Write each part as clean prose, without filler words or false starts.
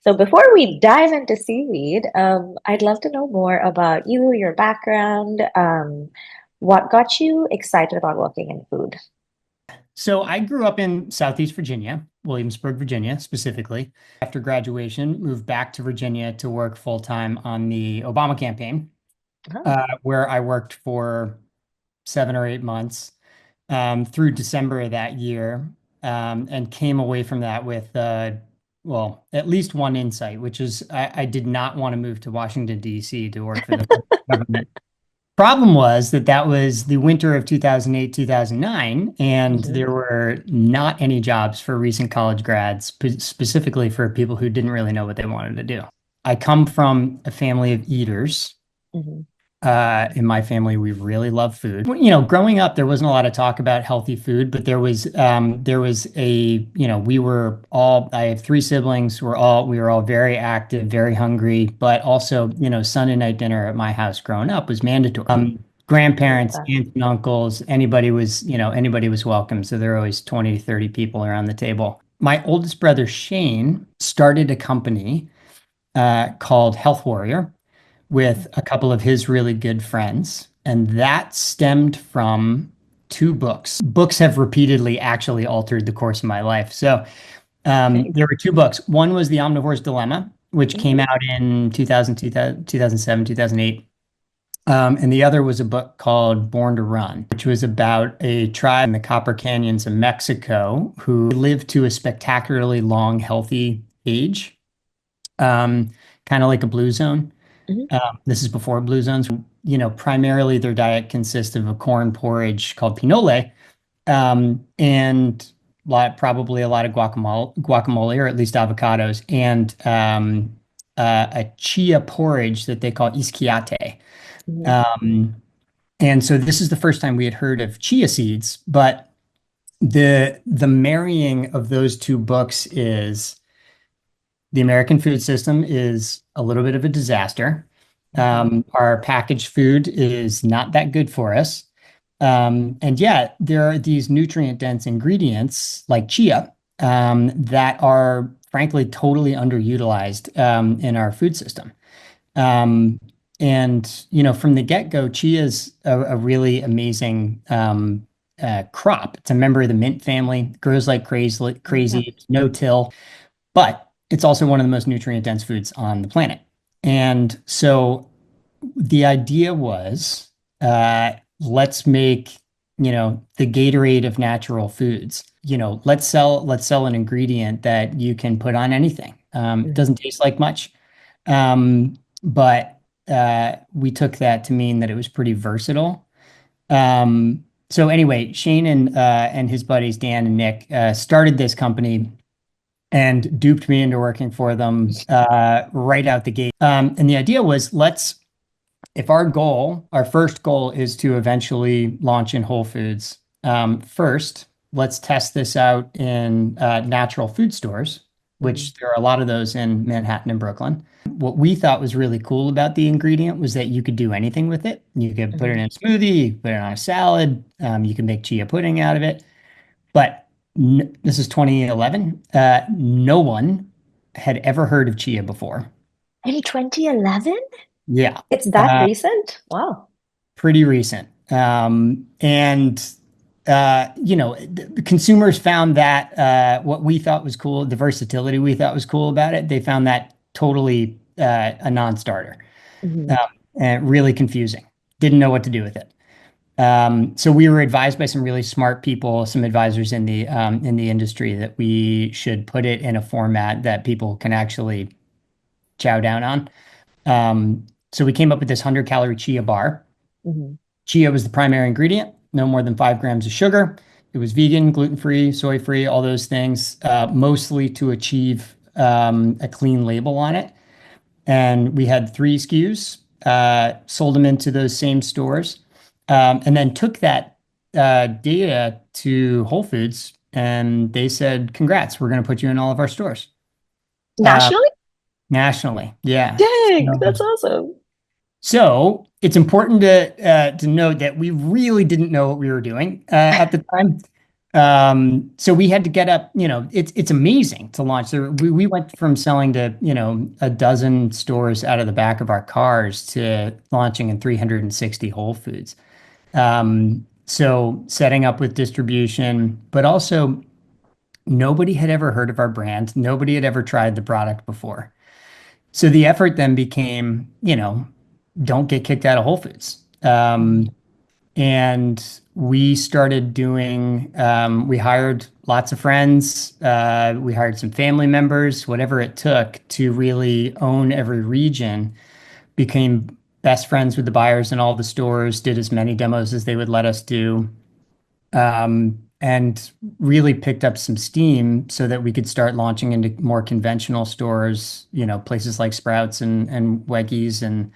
So before we dive into seaweed, I'd love to know more about you, your background, what got you excited about working in food? So I grew up in Southeast Virginia, Williamsburg, Virginia, specifically. After graduation, moved back to Virginia to work full time on the Obama campaign, Oh, where I worked for 7 or 8 months through December of that year, and came away from that with, well, at least one insight, which is I did not want to move to Washington, D.C. to work for the government. Problem was that that was the winter of 2008, 2009, and mhm. there were not any jobs for recent college grads, specifically for people who didn't really know what they wanted to do. I come from a family of eaters. Mhm. In my family, we really love food. Growing up, there wasn't a lot of talk about healthy food, but there was we were all, I have three siblings. We were all very active, very hungry, but also, Sunday night dinner at my house growing up was mandatory. I love Grandparents, that. aunts and uncles, anybody was welcome. So there were always 20 to 30 people around the table. My oldest brother, Shane, started a company called Health Warrior with a couple of his really good friends. And that stemmed from two books. Books have repeatedly actually altered the course of my life. So Right. there were two books. One was The Omnivore's Dilemma, which came Mhm. out in 2000, 2007, 2008. And the other was a book called Born to Run, which was about a tribe in the Copper Canyons of Mexico who lived to a spectacularly long, healthy age, um, kind of like a blue zone. Mhm. This is before blue zones. Primarily their diet consists of a corn porridge called pinole, and probably a lot of guacamole, or at least avocados, and a chia porridge that they call isquiate. Mhm. Um, and so this is the first time we had heard of chia seeds, but the marrying of those two books is the American food system is a little bit of a disaster. Mhm. Our packaged food is not that good for us. And yet, there are these nutrient dense ingredients like chia that are, frankly, totally underutilized in our food system. Um, and, from the get-go, chia is a really amazing crop. It's a member of the mint family, grows like crazy, Yeah. crazy, no till, but it's also one of the most nutrient dense foods on the planet. And so the idea was, let's make, the Gatorade of natural foods. Let's sell an ingredient that you can put on anything. It Mhm. doesn't taste like much. But we took that to mean that it was pretty versatile. So anyway, Shane and his buddies Dan and Nick started this company and duped me into working for them right out the gate. And the idea was, if our first goal is to eventually launch in Whole Foods, first, let's test this out in natural food stores, Mhm. which there are a lot of those in Manhattan and Brooklyn. What we thought was really cool about the ingredient was that you could do anything with it. You could put it in Mhm. a smoothie, you could put it on a salad, you can make chia pudding out of it. But this is 2011. No one had ever heard of chia before. In 2011? Yeah, It's that uh, recent? Wow. pretty recent. And the consumers found that what we thought was cool, the versatility we thought was cool about it, they found that totally a non-starter, um, Mhm. and really confusing. Didn't know what to do with it. So we were advised by some really smart people, some advisors in the industry, that we should put it in a format that people can actually chow down on. So we came up with this 100-calorie chia bar. Mhm. Chia was the primary ingredient, no more than 5 grams of sugar. It was vegan, gluten-free, soy-free, all those things, mostly to achieve a clean label on it. And we had three SKUs, sold them into those same stores, and then took that data to Whole Foods, and they said, "Congrats, we're going to put you in all of our stores uh, Nationally? nationally." Yeah. Dang, that's awesome. So it's important to note that we really didn't know what we were doing at the time. So we had to get up, it's amazing to launch. So we went from selling to, a dozen stores out of the back of our cars to launching in 360 Whole Foods. So setting up with distribution, but also nobody had ever heard of our brand. Nobody had ever tried the product before. So the effort then became, don't get kicked out of Whole Foods. And we started doing, we hired lots of friends, we hired some family members, whatever it took to really own every region, became best friends with the buyers in all the stores, did as many demos as they would let us do, and really picked up some steam so that we could start launching into more conventional stores, places like Sprouts and Weggies. And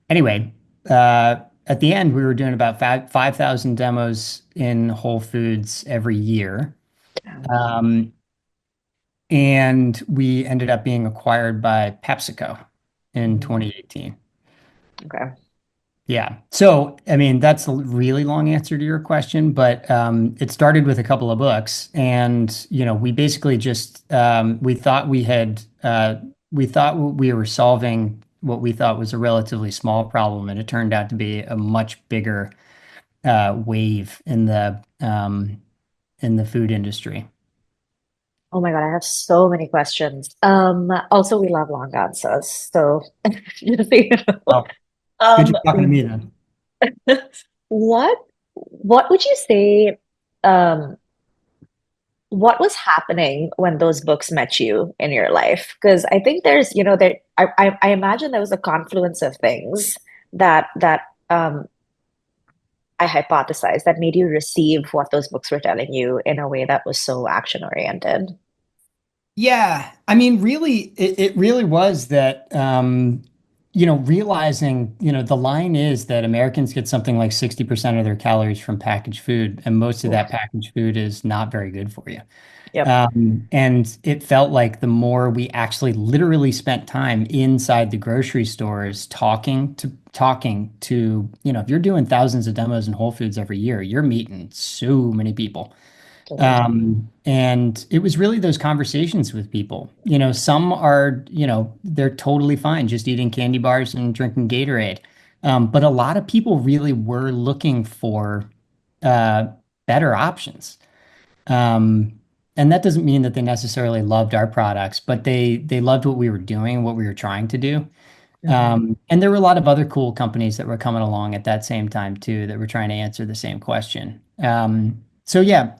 anyway, at the end, we were doing about 5,000 demos in Whole Foods every year. Um, and we ended up being acquired by PepsiCo in Mhm. 2018. Okay. Yeah. So, I mean, that's a really long answer to your question, but it started with a couple of books, and we basically just we thought we were solving what we thought was a relatively small problem, and it turned out to be a much bigger wave in the food industry. Oh my God, I have so many questions. Also we love long answers. So just so you know. Oh, good Um, job talking to me then. what what would you say um what was happening when those books met you in your life? Because I think there's, there I imagine there was a confluence of things that I hypothesized that made you receive what those books were telling you in a way that was so action oriented. Yeah, I mean, really, it really was that, realizing, the line is that Americans get something like 60% of their calories from packaged food, and most of Oof. that packaged food is not very good for you. Yep, And it felt like the more we actually literally spent time inside the grocery stores talking to, if you're doing thousands of demos in Whole Foods every year, you're meeting so many people. totally. And it was really those conversations with people. Some are, they're totally fine just eating candy bars and drinking Gatorade. But a lot of people really were looking for uh, better options. Um, and that doesn't mean that they necessarily loved our products, but they loved what we were doing, what we were trying to do. Mhm. And there were a lot of other cool companies that were coming along at that same time too, that were trying to answer the same question. So yeah,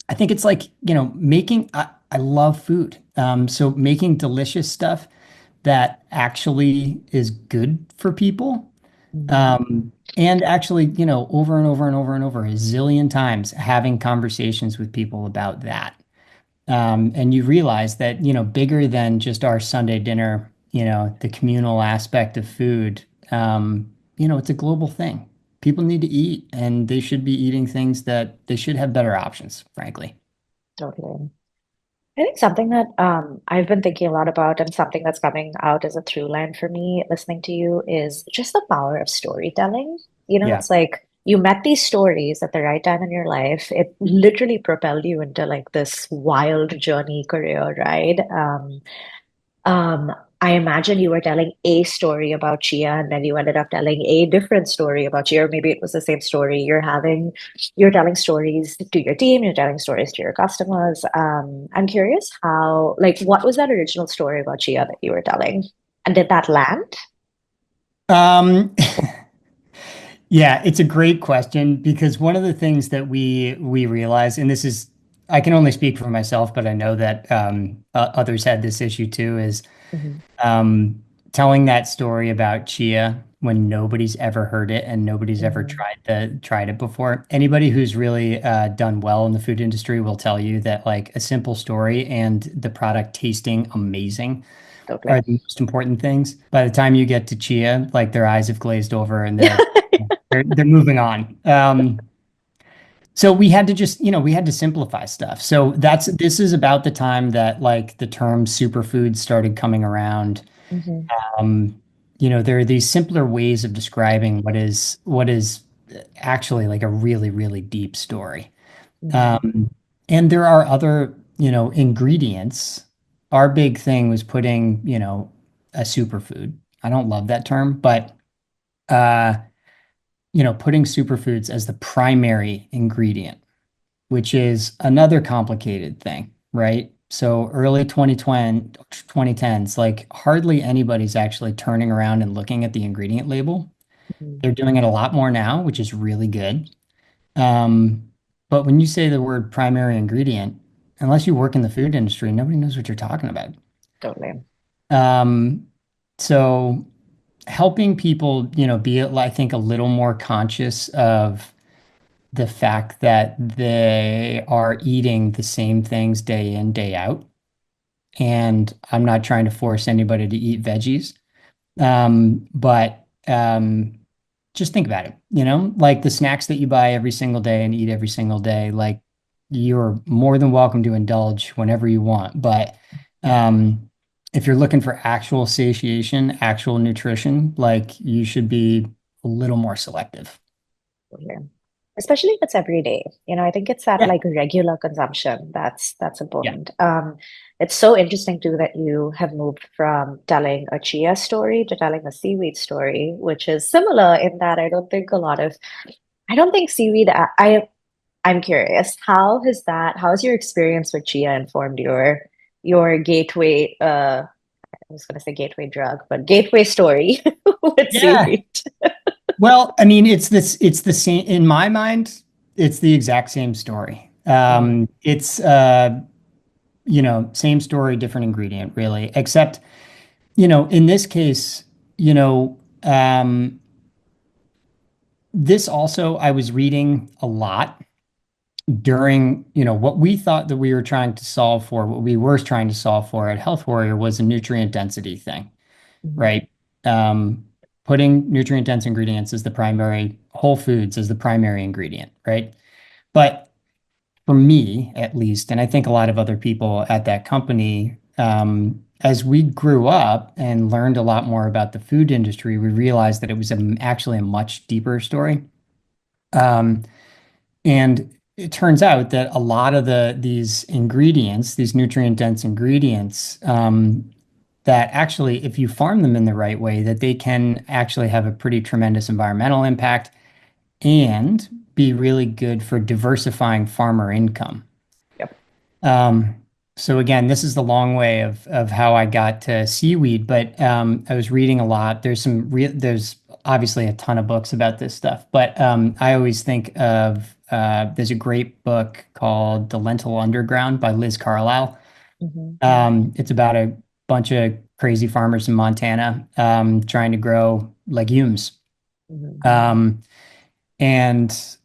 I think it's like, I love food. So making delicious stuff that actually is good for people. Mhm. And actually, over and over and over and over a zillion times having conversations with people about that. And you realize that, bigger than just our Sunday dinner, the communal aspect of food, it's a global thing. People need to eat, and they should be eating things that they should have better options, frankly. Totally. I think something that I've been thinking a lot about and something that's coming out as a through line for me listening to you is just the power of storytelling. Yeah. It's like you met these stories at the right time in your life. It literally propelled you into like this wild journey career, right? Um, I imagine you were telling a story about Chia and then you ended up telling a different story about Chia, or maybe it was the same story. You're telling stories to your team, you're telling stories to your customers. I'm curious like, what was that original story about Chia that you were telling? And did that land? Um, yeah, it's a great question because one of the things that we realize, and this is, I can only speak for myself, but I know that others had this issue too, is Mhm. um, telling that story about Chia when nobody's ever heard it and nobody's ever Mhm. tried it before. Anybody who's really done well in the food industry will tell you that like a simple story and the product tasting amazing are Totally. the most important things. By the time you get to Chia, like their eyes have glazed over and they're moving on. So we had to just, we had to simplify stuff. So this is about the time that like the term superfoods started coming around. Mhm. Um, there are these simpler ways of describing what is actually like a really, really deep story. Mm, Um, and there are other, ingredients. Our big thing was putting, a superfood. I don't love that term, but uh, putting superfoods as the primary ingredient, which is another complicated thing, right? So early 2020, 2010s, like hardly anybody's actually turning around and looking at the ingredient label. mm, They're doing it a lot more now, which is really good. Um, but when you say the word primary ingredient, unless you work in the food industry, nobody knows what you're talking about. totally. Um, so helping people, be, I think, a little more conscious of the fact that they are eating the same things day in, day out. And I'm not trying to force anybody to eat veggies. But just think about it, like the snacks that you buy every single day and eat every single day, like you're more than welcome to indulge whenever you want. But um, if you're looking for actual satiation, actual nutrition, like you should be a little more selective. Totally. Especially if it's every day. I think it's that Yeah. like regular consumption that's Yeah. important. It's so interesting too that you have moved from telling a chia story to telling a seaweed story, which is similar in that I don't think seaweed, I'm curious, how has your experience with chia informed your gateway, I was gonna say gateway drug, but gateway story with Yeah. seaweed? Well, I mean, it's the same in my mind, it's the exact same story. Mm, It's same story, different ingredient, really. Except, in this case, you know, um, this also, I was reading a lot during, what we thought that we were trying to solve for, what we were trying to solve for at Health Warrior was a nutrient density thing, mhm, right? Um, Putting nutrient dense ingredients as the primary, whole foods as the primary ingredient, right? But for me, at least, and I think a lot of other people at that company, as we grew up and learned a lot more about the food industry, we realized that it was actually a much deeper story. Um, and it turns out that a lot of these ingredients, these nutrient dense ingredients, that actually, if you farm them in the right way, that they can actually have a pretty tremendous environmental impact and be really good for diversifying farmer income. yep. Um, so again, this is the long way of how I got to seaweed, but I was reading a lot. There's obviously a ton of books about this stuff, but I always think of there's a great book called The Lentil Underground by Liz Carlisle. Mhm, It's about a bunch of crazy farmers in Montana trying to grow legumes. mhm, Um, and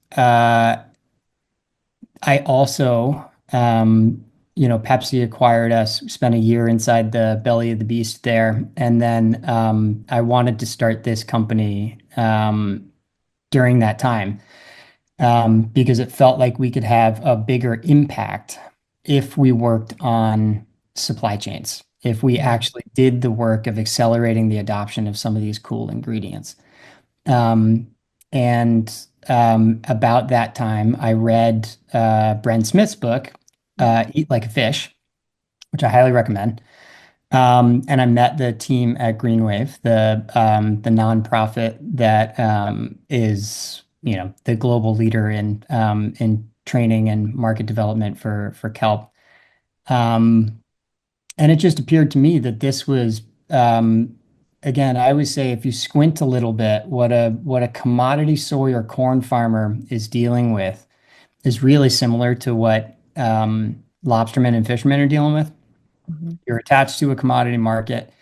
I also, Pepsi acquired us, spent a year inside the belly of the beast there. And then I wanted to start this company during that time because it felt like we could have a bigger impact if we worked on supply chains, if we mhm, actually did the work of accelerating the adoption of some of these cool ingredients. Um, and about that time, I read Bren Smith's book, Eat Like a Fish, which I highly recommend. And I met the team at Greenwave, the nonprofit that is, the global leader in training and market development for kelp. Um, and it just appeared to me that this was, again, I always say if you squint a little bit, what a commodity soy or corn farmer is dealing with is really similar to what lobstermen and fishermen are dealing with. mhm. You're attached to a commodity market.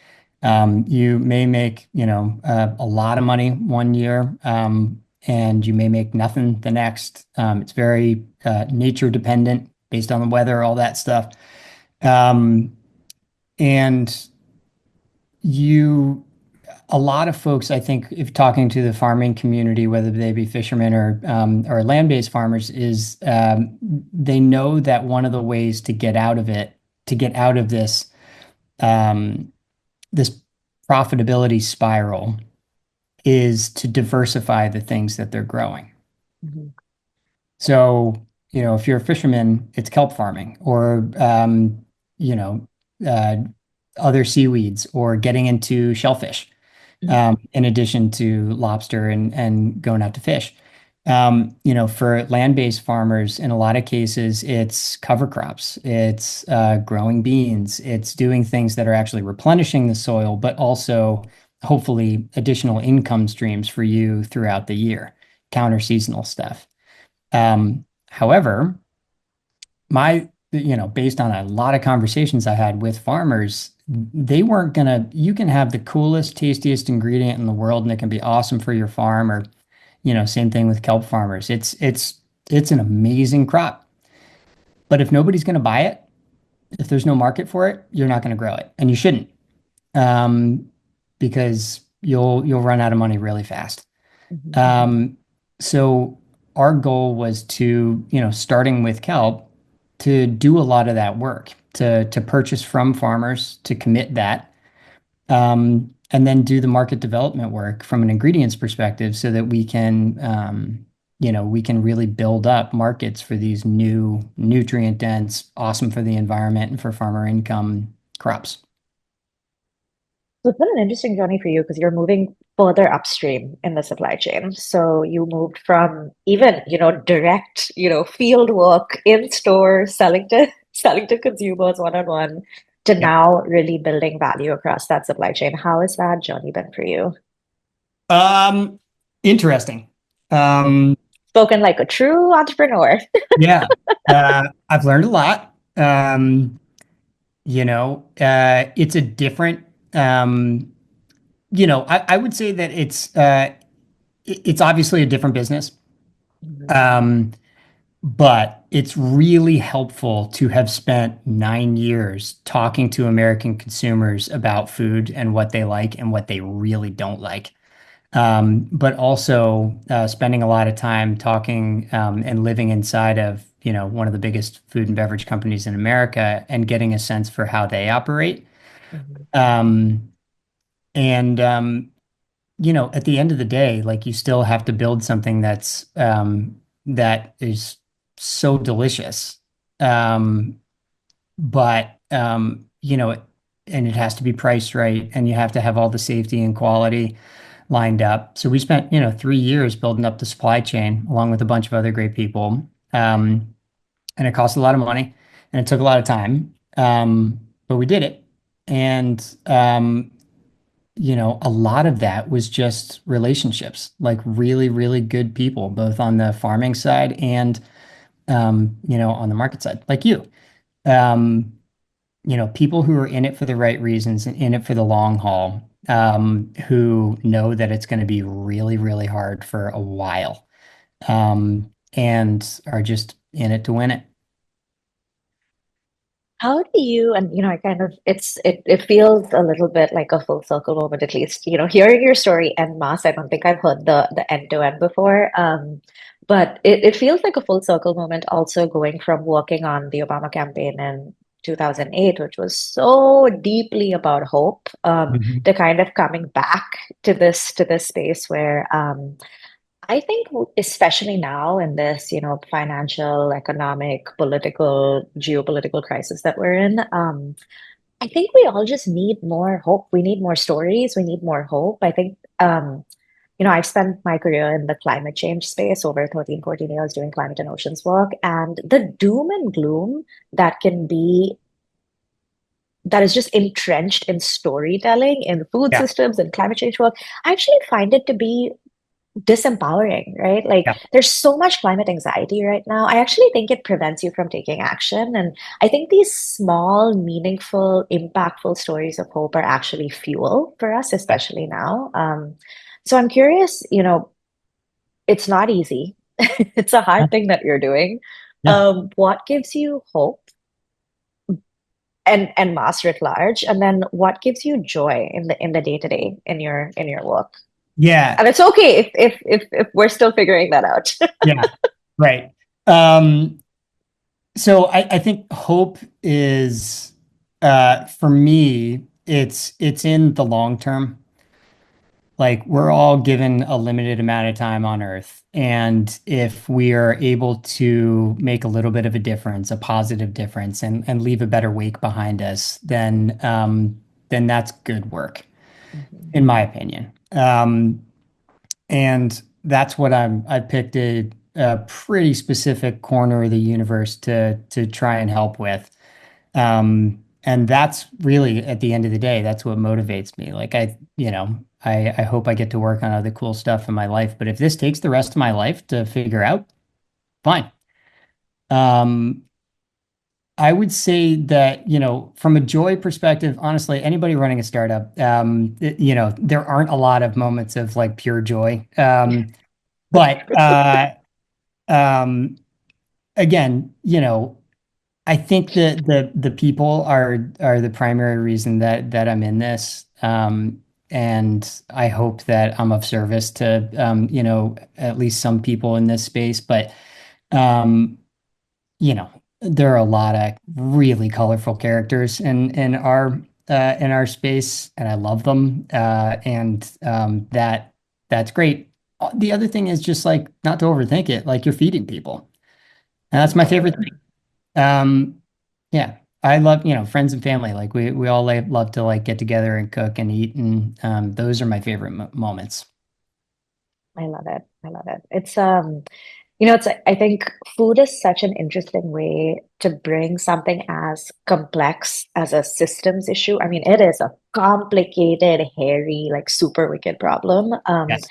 You may make, a lot of money one year, and you may make nothing the next. It's very nature dependent based on the weather, all that stuff. Um, and you a lot of folks, I think, if talking to the farming community, whether they be fishermen or land-based farmers, is they know that one of the ways to get out of it, to get out of um, this profitability spiral, is to diversify the things that they're growing. Mhm. So, if you're a fisherman, it's kelp farming or, you know, uh, other seaweeds or getting into shellfish, Mhm. in addition to lobster and going out to fish. For land-based farmers, in a lot of cases, it's cover crops, it's growing beans, it's doing things that are actually replenishing the soil, but also hopefully additional income streams for you throughout the year, counter seasonal stuff. However, based on a lot of conversations I had with farmers, they weren't gonna, you can have the coolest, tastiest ingredient in the world and it can be awesome for your farm, or, same thing with kelp farmers. It's an amazing crop. But if nobody's gonna buy it, if there's no market for it, you're not gonna grow it. And you shouldn't, um, because you'll run out of money really fast. Mhm. Um, so our goal was to, starting with kelp, to do a lot of that work, to purchase from farmers, to commit that, and then do the market development work from an ingredients perspective, so that we can really build up markets for these new nutrient dense, awesome for the environment and for farmer income crops. So it's been an interesting journey for you because you're moving further upstream in the supply chain. So you moved from even, direct, field work in store, selling to selling to consumers one-on-one, to Yeah. now really building value across that supply chain. How has that journey been for you? Um, Interesting. Um, Spoken like a true entrepreneur. Yeah, I've learned a lot. It's a different, I would say that it's obviously a different business. Mhm. Um, but it's really helpful to have spent 9 years talking to American consumers about food and what they like and what they really don't like. But also spending a lot of time talking and living inside of, one of the biggest food and beverage companies in America and getting a sense for how they operate. Mhm. Um, and at the end of the day, like, you still have to build something that is so delicious. Um, but and it has to be priced right, and you have to have all the safety and quality lined up. So we spent, 3 years building up the supply chain along with a bunch of other great people. And it cost a lot of money and it took a lot of time. But we did it. And, a lot of that was just relationships, like really, really good people, both on the farming side and, on the market side, like you. Um, People who are in it for the right reasons and in it for the long haul, who know that it's going to be really, really hard for a while, and are just in it to win it. How do you, and I kind of, it feels a little bit like a full circle moment, at least, hearing your story en masse. I don't think I've heard the end to end before. But it feels like a full circle moment also going from working on the Obama campaign in 2008, which was so deeply about hope, Mhm. to kind of coming back to this space where I think, especially now in this, financial, economic, political, geopolitical crisis that we're in, I think we all just need more hope. We need more stories. We need more hope. I think, I've spent my career in the climate change space over 13, 14 years doing climate and oceans work. And the doom and gloom that can be, that is just entrenched in storytelling, in food Yeah, systems, and climate change work, I actually find it to be disempowering, right? Like, yeah, there's so much climate anxiety right now. I actually think it prevents you from taking action. And I think these small, meaningful, impactful stories of hope are actually fuel for us, yeah, especially now. So I'm curious, it's not easy. It's a hard thing that you're doing. yeah, What gives you hope and master at large? And then what gives you joy in the day-to-day in your work? yeah, And it's okay if we're still figuring that out. yeah. Right. Um, so I think hope is, for me, it's in the long term. like we're all given a limited amount of time on Earth. And if we are able to make a little bit of a difference, a positive difference, and leave a better wake behind us, then that's good work, Mhm. in my opinion. And that's what I picked a pretty specific corner of the universe to try and help with. And that's really at the end of the day, that's what motivates me. Like I hope I get to work on other cool stuff in my life, but if this takes the rest of my life to figure out, fine. Um, I would say that, from a joy perspective, honestly, anybody running a startup, there aren't a lot of moments of like pure joy. That's But true. um, again, I think that the people are the primary reason that I'm in this. And I hope that I'm of service to at least some people in this space. But um, there are a lot of really colorful characters in our space, and I love them. And that's great. The other thing is just like not to overthink it, like you're feeding people. And that's my favorite Totally. thing. Yeah, I love, friends and family. Like we all love to like get together and cook and eat, and those are my favorite moments. I love it. I love it. It's I think food is such an interesting way to bring something as complex as a systems issue. I mean, it is a complicated, hairy, like super wicked problem. Yes.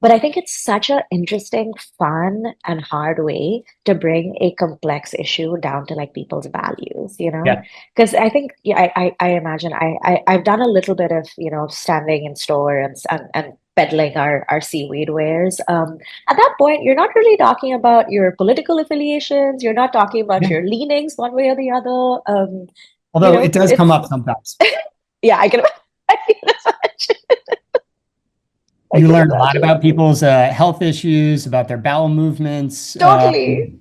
But I think it's such an interesting, fun, and hard way to bring a complex issue down to like people's values, you know? Yeah. Because I think, yeah, I imagine I've done a little bit of, standing in store and peddling our seaweed wares. At that point, you're not really talking about your political affiliations. You're not talking about Yeah. your leanings one way or the other. Although it does come It's, up sometimes. yeah, I can imagine. I You can learn a lot imagine. about people's health issues, about their bowel movements. Totally.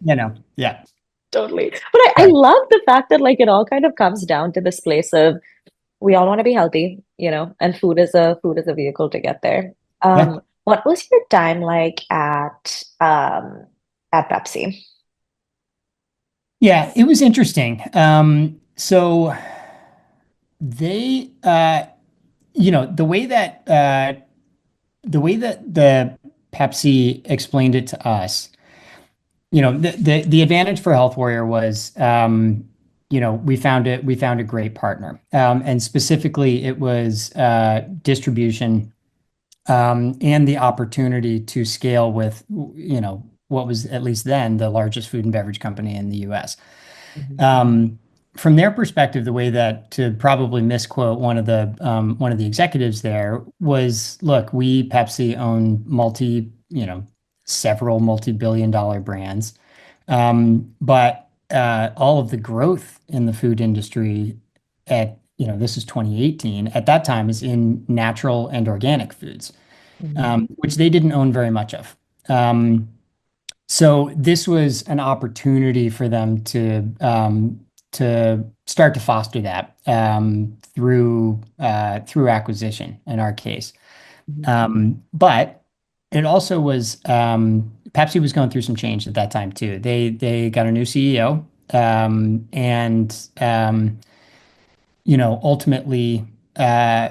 Yeah. Totally. But I Sorry. love the fact that like it all kind of comes down to this place of we all want to be healthy, and food is a vehicle to get there. Yeah. What was your time like at Pepsi? Yeah, it was interesting. So they, the way that the Pepsi explained it to us, the advantage for Health Warrior was, we found a great partner, and specifically it was distribution, and the opportunity to scale with, what was at least then the largest food and beverage company in the U.S. Mhm. Um, from their perspective, the way that to probably misquote one of the executives there was, look, we Pepsi own several multi-billion-dollar brands, but all of the growth in the food industry this is 2018 at that time is in natural and organic foods, Mhm. which they didn't own very much of. Um, so this was an opportunity for them to start to foster that, through acquisition in our case. Mhm. But it also was, Pepsi was going through some change at that time too. They got a new CEO, and ultimately, uh,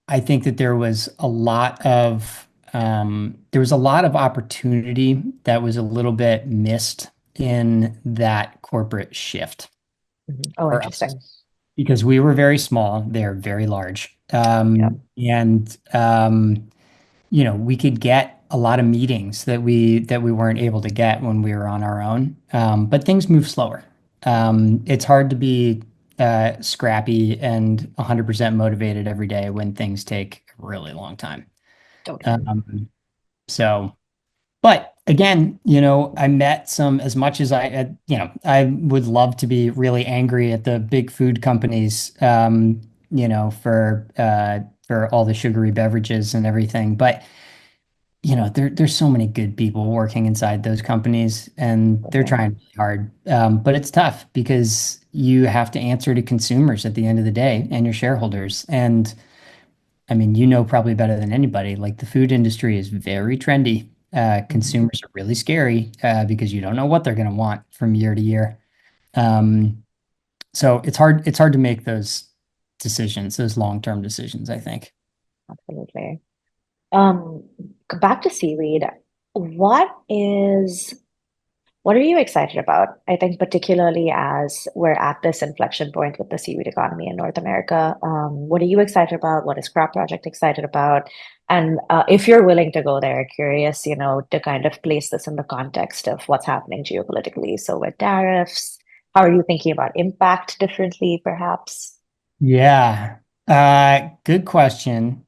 I think that there was a lot of opportunity that was a little bit missed in that corporate shift Mhm. Oh, for us interesting. because we were very small, they're very large. Yeah, And we could get a lot of meetings that we weren't able to get when we were on our own. But things move slower. It's hard to be scrappy and 100% motivated every day when things take a really long time. totally. Um, so, but again, I met some, as much as I would love to be really angry at the big food companies, for all the sugary beverages and everything. But, there's so many good people working inside those companies and they're Totally. trying really hard. But it's tough because you have to answer to consumers at the end of the day and your shareholders. And I mean, you know probably better than anybody, like the food industry is very trendy. Mhm. Consumers are really scary because you don't know what they're going to want from year to year. Um, so it's hard to make those decisions, those long-term decisions, I think. Absolutely. Um, Back to seaweed. What is What are you excited about? I think particularly as we're at this inflection point with the seaweed economy in North America, what are you excited about? What is Crop Project excited about? And if you're willing to go there, curious, to kind of place this in the context of what's happening geopolitically. So with tariffs, how are you thinking about impact differently, perhaps? Yeah. Good question.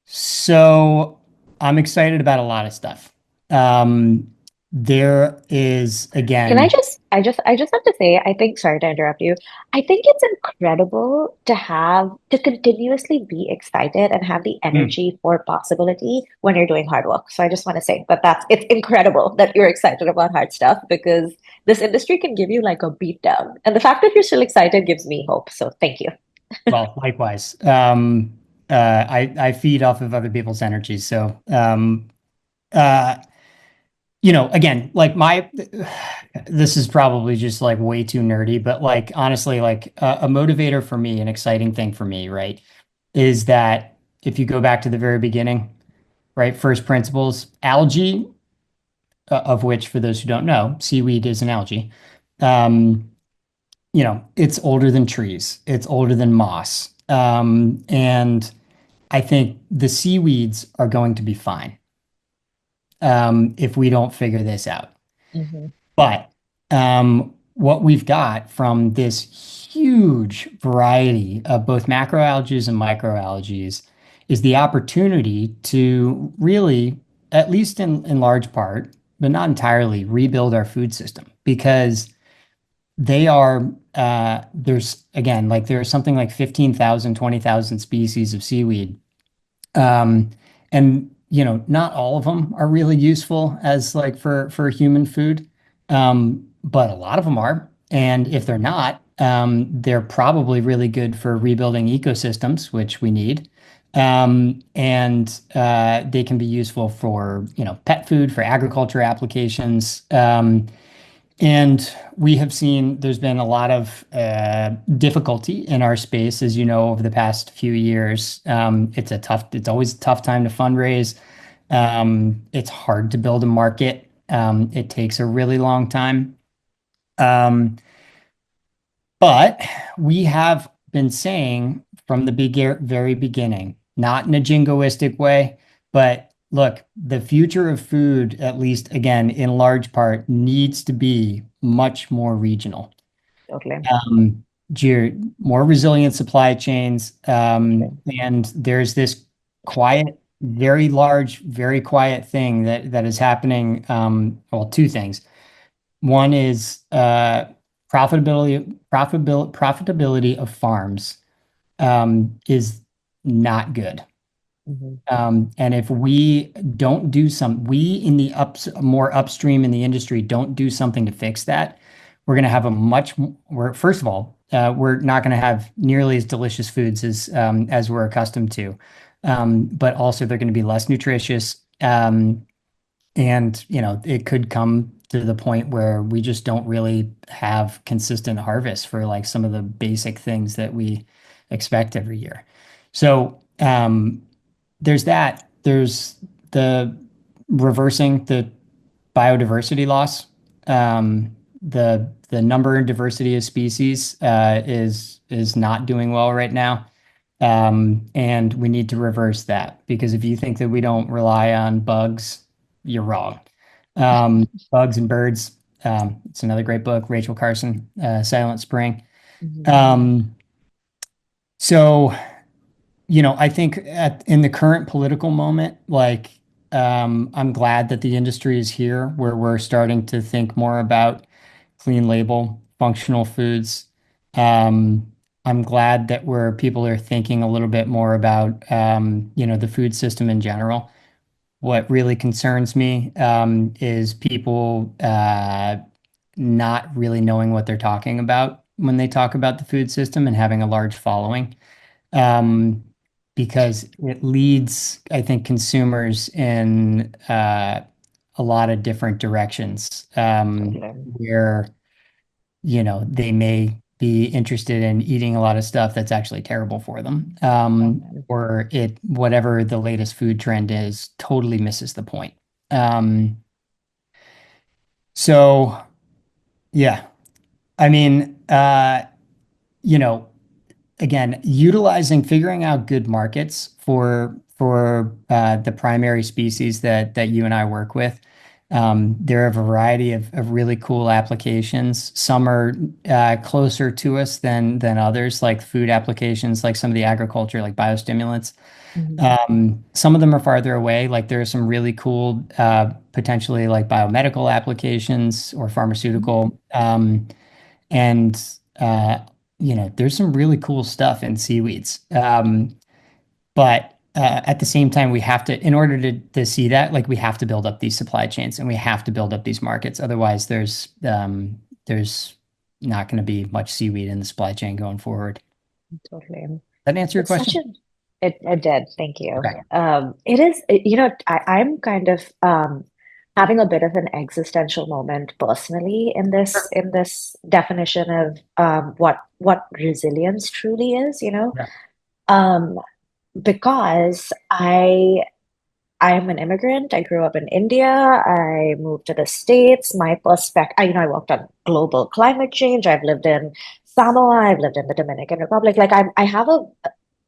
So I'm excited about a lot of stuff. There is Can I again, just have to say, I think, sorry to interrupt you. I think it's incredible to continuously be excited and have the mm, energy for possibility when you're doing hard work. So I just want to say it's incredible that you're excited about hard stuff because this industry can give you like a beat down. And the fact that you're still excited gives me hope. So thank you. well, likewise. I feed off of other people's energy. So uh, again, like this is probably just like way too nerdy, but like honestly, like a motivator for me, an exciting thing for me, right, is that if you go back to the very beginning, right, first principles, algae, of which, for those who don't know, seaweed is an algae. Um, it's older than trees, it's older than moss. And I think the seaweeds are going to be fine if we don't figure this out. Hmm. But what we've got from this huge variety of both macroalgae and microalgae is the opportunity to really, at least in large part, but not entirely, rebuild our food system because they are there's again like there's something like 15,000, 20,000 species of seaweed, and not all of them are really useful as like for human food, but a lot of them are. And if they're not, they're probably really good for rebuilding ecosystems, which we need. And they can be useful for pet food, for agriculture applications. And we have seen there's been a lot of difficulty in our space, as you know, over the past few years. It's always a tough time to fundraise. It's hard to build a market. It takes a really long time. Um, but we have been saying from the very beginning, not in a jingoistic way, but look, the future of food, at least again, in large part, needs to be much more regional. Totally. Um, More resilient supply chains. Totally. And there's this quiet, very large, very quiet thing that is happening. Well, two things. One is profitability of farms is not good. Hmm. And if we don't do we in the more upstream in the industry don't do something to fix that, we're going to have we're first of all, we're not going to have nearly as delicious foods as we're accustomed to. But also they're going to be less nutritious. And it could come to the point where we just don't really have consistent harvest for like some of the basic things that we expect every year. So there's that. There's the reversing the biodiversity loss. The number and diversity of species is not doing well right now. And we need to reverse that because if you think that we don't rely on bugs, you're wrong. Bugs and Birds. It's another great book, Rachel Carson, Silent Spring. Hmm. Um, so, I think in the current political moment, like, I'm glad that the industry is here where we're starting to think more about clean label, functional foods. Um, I'm glad that where people are thinking a little bit more about, the food system in general. What really concerns me is people not really knowing what they're talking about when they talk about the food system and having a large following. Um, because it leads, I think, consumers in a lot of different directions, Totally. where, they may be interested in eating a lot of stuff that's actually terrible for them. Totally. Or whatever the latest food trend is, totally misses the point. Um, so yeah, I mean, you know, again, figuring out good markets for the primary species that you and I work with. There are a variety of really cool applications. Some are closer to us than others, like food applications, like some of the agriculture, like biostimulants. Mhm. Some of them are farther away. Like there are some really cool, potentially like biomedical applications or pharmaceutical. And uh, there's some really cool stuff in seaweeds. But at the same time, we have to, in order to see that, like we have to build up these supply chains and we have to build up these markets. Otherwise, there's not going to be much seaweed in the supply chain going forward. Totally. That answer your It's such question? a it did, thank you. Okay. It is, I'm kind of having a bit of an existential moment personally in this definition of what resilience truly is, Yeah. Um, because I am an immigrant. I grew up in India. I moved to the States. My perspective, I worked on global climate change. I've lived in Samoa. I've lived in the Dominican Republic. Like I have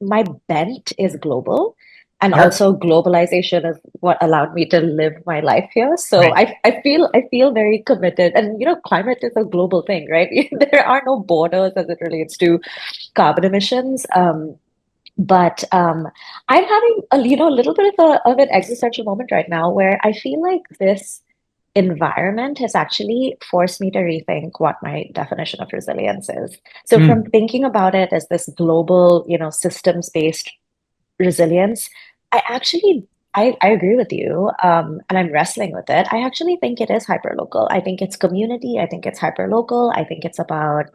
my bent is global. And Sure. also globalization is what allowed me to live my life here. So Right. I feel very committed. And climate is a global thing, right? There are no borders as it relates to carbon emissions. But I'm having a little bit of an existential moment right now where I feel like this environment has actually forced me to rethink what my definition of resilience is. So from Mm. thinking about it as this global, systems-based resilience, I actually I agree with you, and I'm wrestling with it. I actually think it is hyperlocal. I think it's community. I think it's hyperlocal. I think it's about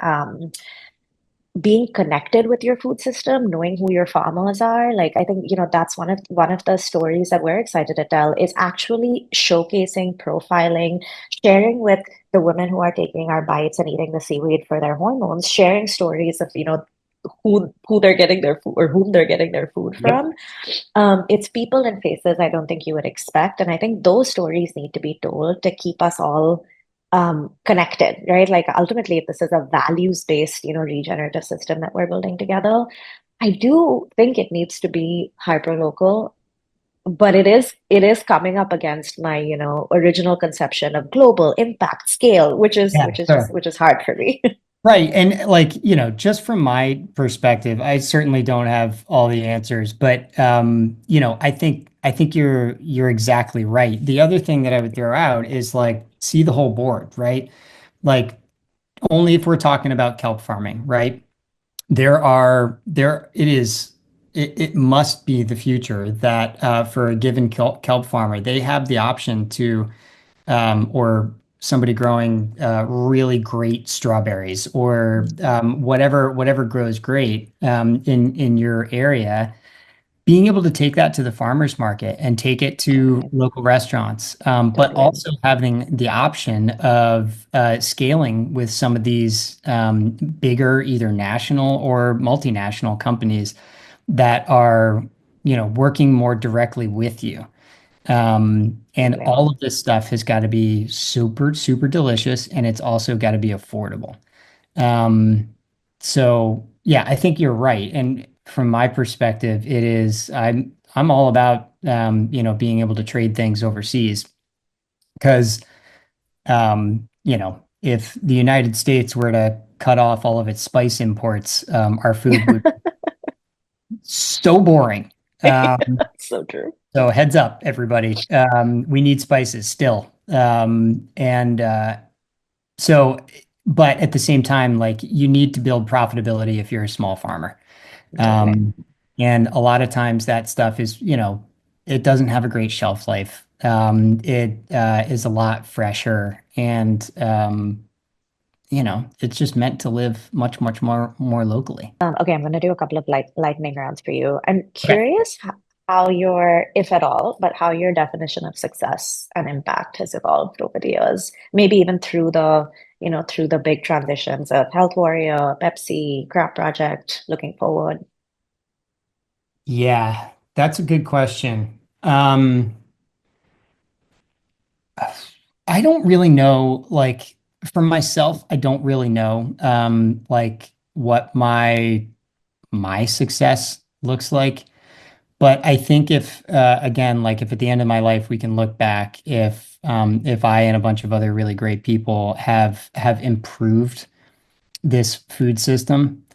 being connected with your food system, knowing who your farmers are. Like I think, that's one of the stories that we're excited to tell is actually showcasing, profiling, sharing with the women who are taking our bites and eating the seaweed for their hormones, sharing stories of, who they're getting their food or whom they're getting their food Yep. from. It's people and faces I don't think you would expect. And I think those stories need to be told to keep us all connected, right? Like ultimately, if this is a values-based, regenerative system that we're building together, I do think it needs to be hyper-local, but it is coming up against my, original conception of global impact scale, which is Yeah, which is just sure. which is hard for me. Right. And like, just from my perspective, I certainly don't have all the answers, but I think you're exactly right. The other thing that I would throw out is like see the whole board, right? Like only if we're talking about kelp farming, right? It must be the future that for a given kelp farmer, they have the option to or somebody growing really great strawberries or whatever grows great in your area, being able to take that to the farmers market and take it to Totally, local restaurants, but totally, also having the option of scaling with some of these bigger, either national or multinational companies that are, working more directly with you. And totally. all of this stuff has got to be super, super delicious, and it's also got to be affordable. Um, so yeah, I think you're right. And from my perspective, I'm all about being able to trade things overseas because if the United States were to cut off all of its spice imports, our food would be so boring. Um, So true. So heads up, everybody. We need spices still. So, but at the same time, like you need to build profitability if you're a small farmer. Totally. Um, and a lot of times that stuff is, it doesn't have a great shelf life. It is a lot fresher it's just meant to live much, much more locally. Okay, I'm going to do a couple of lightning rounds for you. I'm Okay. curious how your, if at all, but how your definition of success and impact has evolved over the years. Maybe even through through the big transitions of Health Warrior, Pepsi, Crop Project, looking forward. Yeah, that's a good question. I don't really know, like for myself, I don't really know like what my success looks like. But I think if again, like if at the end of my life we can look back, if I and a bunch of other really great people have improved this food system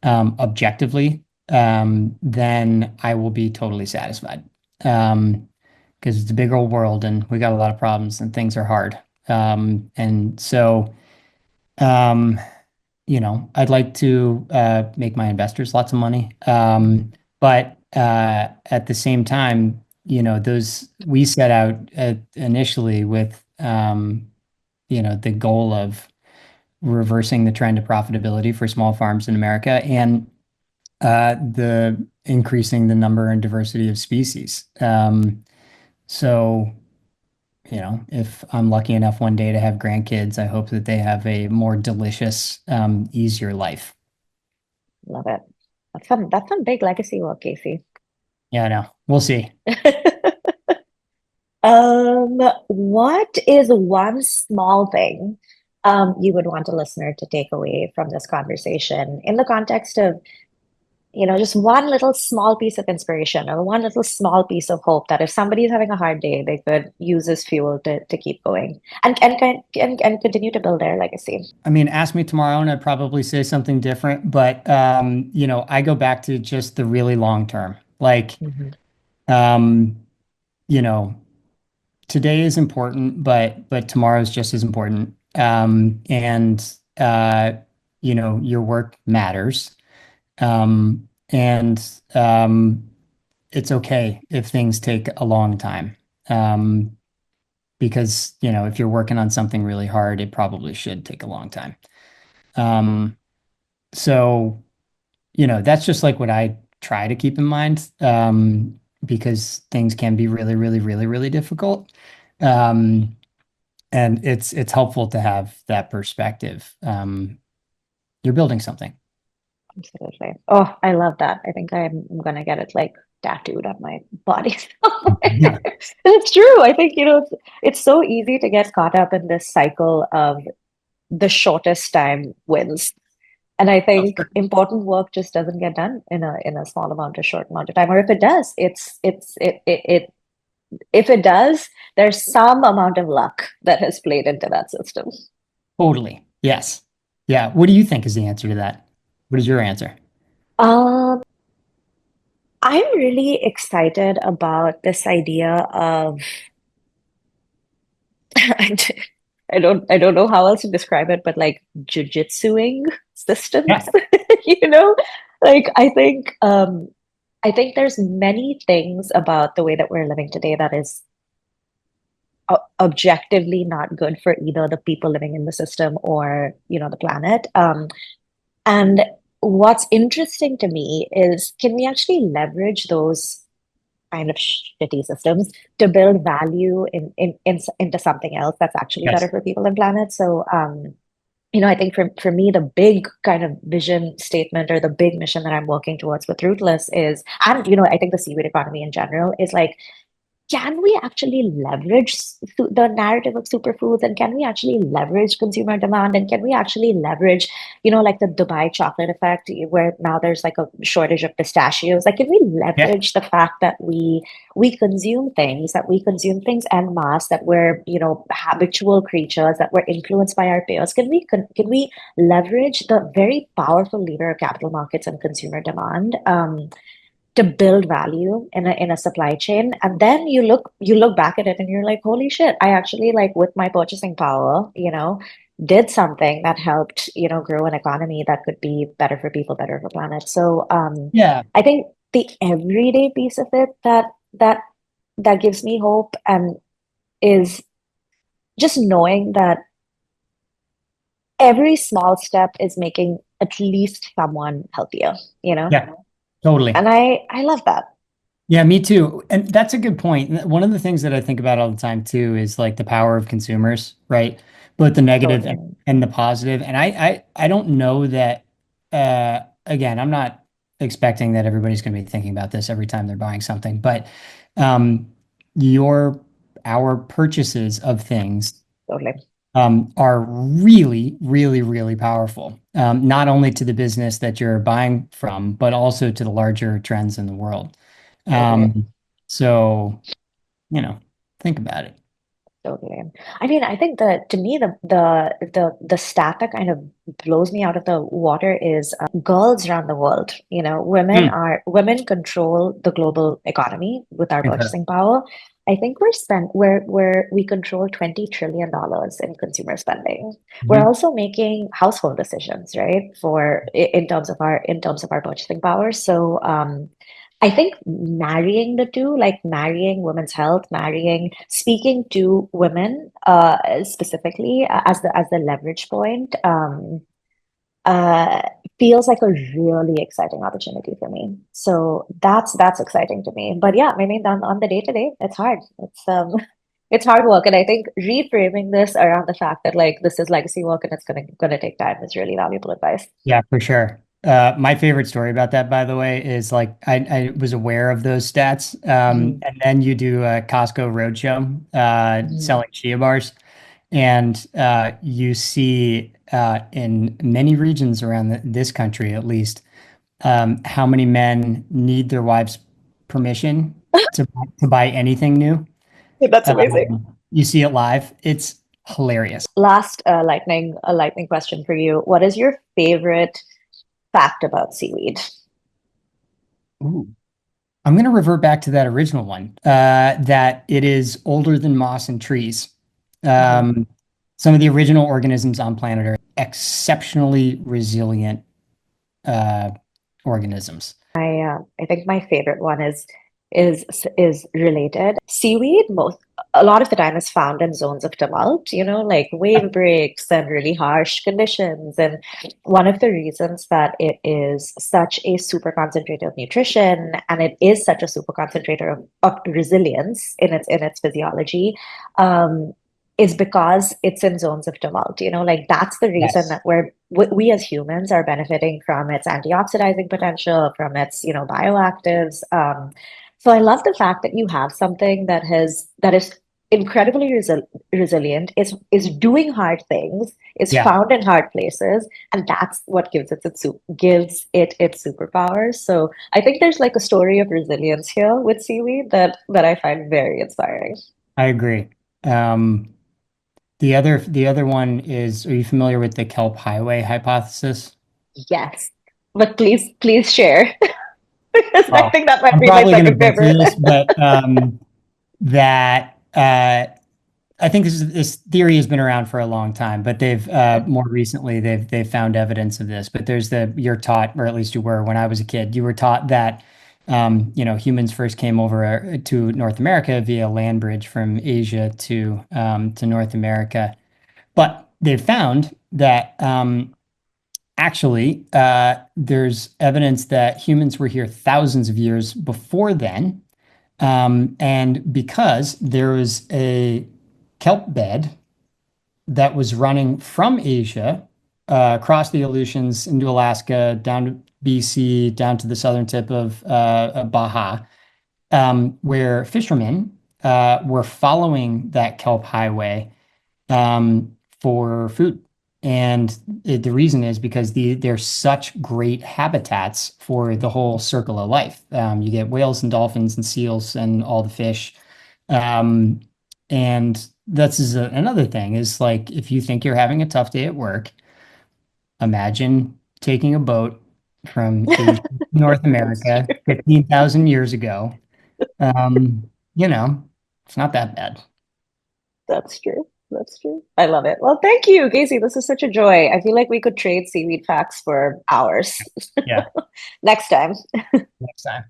objectively, then I will be totally satisfied. Because it's a big old world and we got a lot of problems and things are hard. And so, um, I'd like to make my investors lots of money. But at the same time, those we set out initially with, the goal of reversing the trend of profitability for small farms in America and the increasing the number and diversity of species. So, if I'm lucky enough one day to have grandkids, I hope that they have a more delicious, easier life. Love it. That's some big legacy work, Casey. Yeah, I know. We'll see. What is one small thing you would want a listener to take away from this conversation in the context of, just one little small piece of inspiration or one little small piece of hope that if somebody's having a hard day, they could use as fuel to keep going and continue to build their legacy. I mean, ask me tomorrow and I'd probably say something different, but I go back to just the really long term. Like, Mhm. um, you know, today is important, but tomorrow is just as important. And your work matters. And it's okay if things take a long time. Um, because, if you're working on something really hard, it probably should take a long time. Um, so, that's just like what I try to keep in mind, because things can be really, really, really, really difficult. Um, and it's helpful to have that perspective. You're building something. Absolutely. Oh, I love that. I think I'm gonna get it like tattooed on my body somewhere. Yeah. It's true. I think, it's so easy to get caught up in this cycle of the shortest time wins. And I think important work just doesn't get done in a small amount of short amount of time. Or if it does, if it does, there's some amount of luck that has played into that system. Totally. Yes. Yeah. What do you think is the answer to that? What is your answer? Um, I'm really excited about this idea of I don't know how else to describe it, but like jujitsuing systems, Yeah. you know? Like I think there's many things about the way that we're living today that is objectively not good for either the people living in the system or, the planet. And what's interesting to me is can we actually leverage those kind of shitty systems to build value into something else that's actually better Yes. for people and planet. So, I think for me, the big kind of vision statement or the big mission that I'm working towards with Rootless is, and I think the seaweed economy in general is like can we actually leverage the narrative of superfoods and can we actually leverage consumer demand and can we actually leverage like the Dubai chocolate effect where now there's like a shortage of pistachios, like can we Yeah. leverage the fact that we consume things en masse, that we're habitual creatures, that we're influenced by our peers, can we leverage the very powerful lever of capital markets and consumer demand to build value in a supply chain, and then you look back at it and you're like holy shit, I actually like with my purchasing power did something that helped grow an economy that could be better for people, better for planet. So Yeah. I think the everyday piece of it that gives me hope and is just knowing that every small step is making at least someone healthier, you know? Yeah, totally. And I love that. Yeah, me too. And that's a good point. One of the things that I think about all the time too is like the power of consumers, right? Both the negative Totally. and the positive. And I don't know that again, I'm not expecting that everybody's going to be thinking about this every time they're buying something, but um your our purchases of things Totally. are really, really, really powerful. Not only to the business that you're buying from, but also to the larger trends in the world. Totally. Um, so, think about it. Totally. I mean, I think that to me, the stat that kind of blows me out of the water is girls around the world. You know, Hmm. women control the global economy with our Incredible. purchasing power. I think we control $20 trillion in consumer spending. We're Mhm. also making household decisions, right? In terms of our purchasing power. So I think marrying the two, like marrying women's health, speaking to women specifically as the leverage point, uh, feels like a really exciting opportunity for me. So that's exciting to me. But yeah, I mean, on the day to day, it's hard. It's hard work, and I think reframing this around the fact that like this is legacy work and it's gonna take time is really valuable advice. Yeah, for sure. My favorite story about that, by the way, is like I was aware of those stats. Mhm. And then you do a Costco roadshow Mhm. selling Chia bars, and you see in many regions around this country, at least, how many men need their wives' permission to buy anything new. That's amazing. You see it live. It's hilarious. Last lightning question for you. What is your favorite fact about seaweed? Ooh. I'm going to revert back to that original one, that it is older than moss and trees. Mhm. Um, some of the original organisms on planet are exceptionally resilient uh, organisms. I think my favorite one is is related. Seaweed most a lot of the time is found in zones of tumult, you know, like wave breaks and really harsh conditions. And one of the reasons that it is such a super concentrator of nutrition and it is such a super concentrator of resilience in its physiology, um, is because it's in zones of tumult. You know, like that's the reason Yes, that we as humans are benefiting from its antioxidizing potential, from its, you know, bioactives. So I love the fact that you have something that is incredibly resilient, is doing hard things, is yeah, found in hard places, and that's what gives it its superpowers. So I think there's like a story of resilience here with seaweed that I find very inspiring. I agree. Um, the other one is, are you familiar with the kelp highway hypothesis? Yes, but please share because I Well, think that might I'm be my probably going to second butcher favorite. this, but that I think this theory has been around for a long time, but they've more recently they've found evidence of this. But you're taught, or at least you were when I was a kid, you were taught that humans first came over to North America via land bridge from Asia to North America. But they've found that actually there's evidence that humans were here thousands of years before then, and because there was a kelp bed that was running from Asia across the Aleutians into Alaska, down to BC, down to the southern tip of Baja, where fishermen were following that kelp highway for food. And the reason is because they're such great habitats for the whole circle of life. You get whales and dolphins and seals and all the fish. Um, and another thing is like if you think you're having a tough day at work, imagine taking a boat from Asia to North That's America true. 15,000 years ago. You know, it's not that bad. That's true. That's true. I love it. Well, thank you, Casey. This is such a joy. I feel like we could trade seaweed facts for hours Yeah, next time. next time.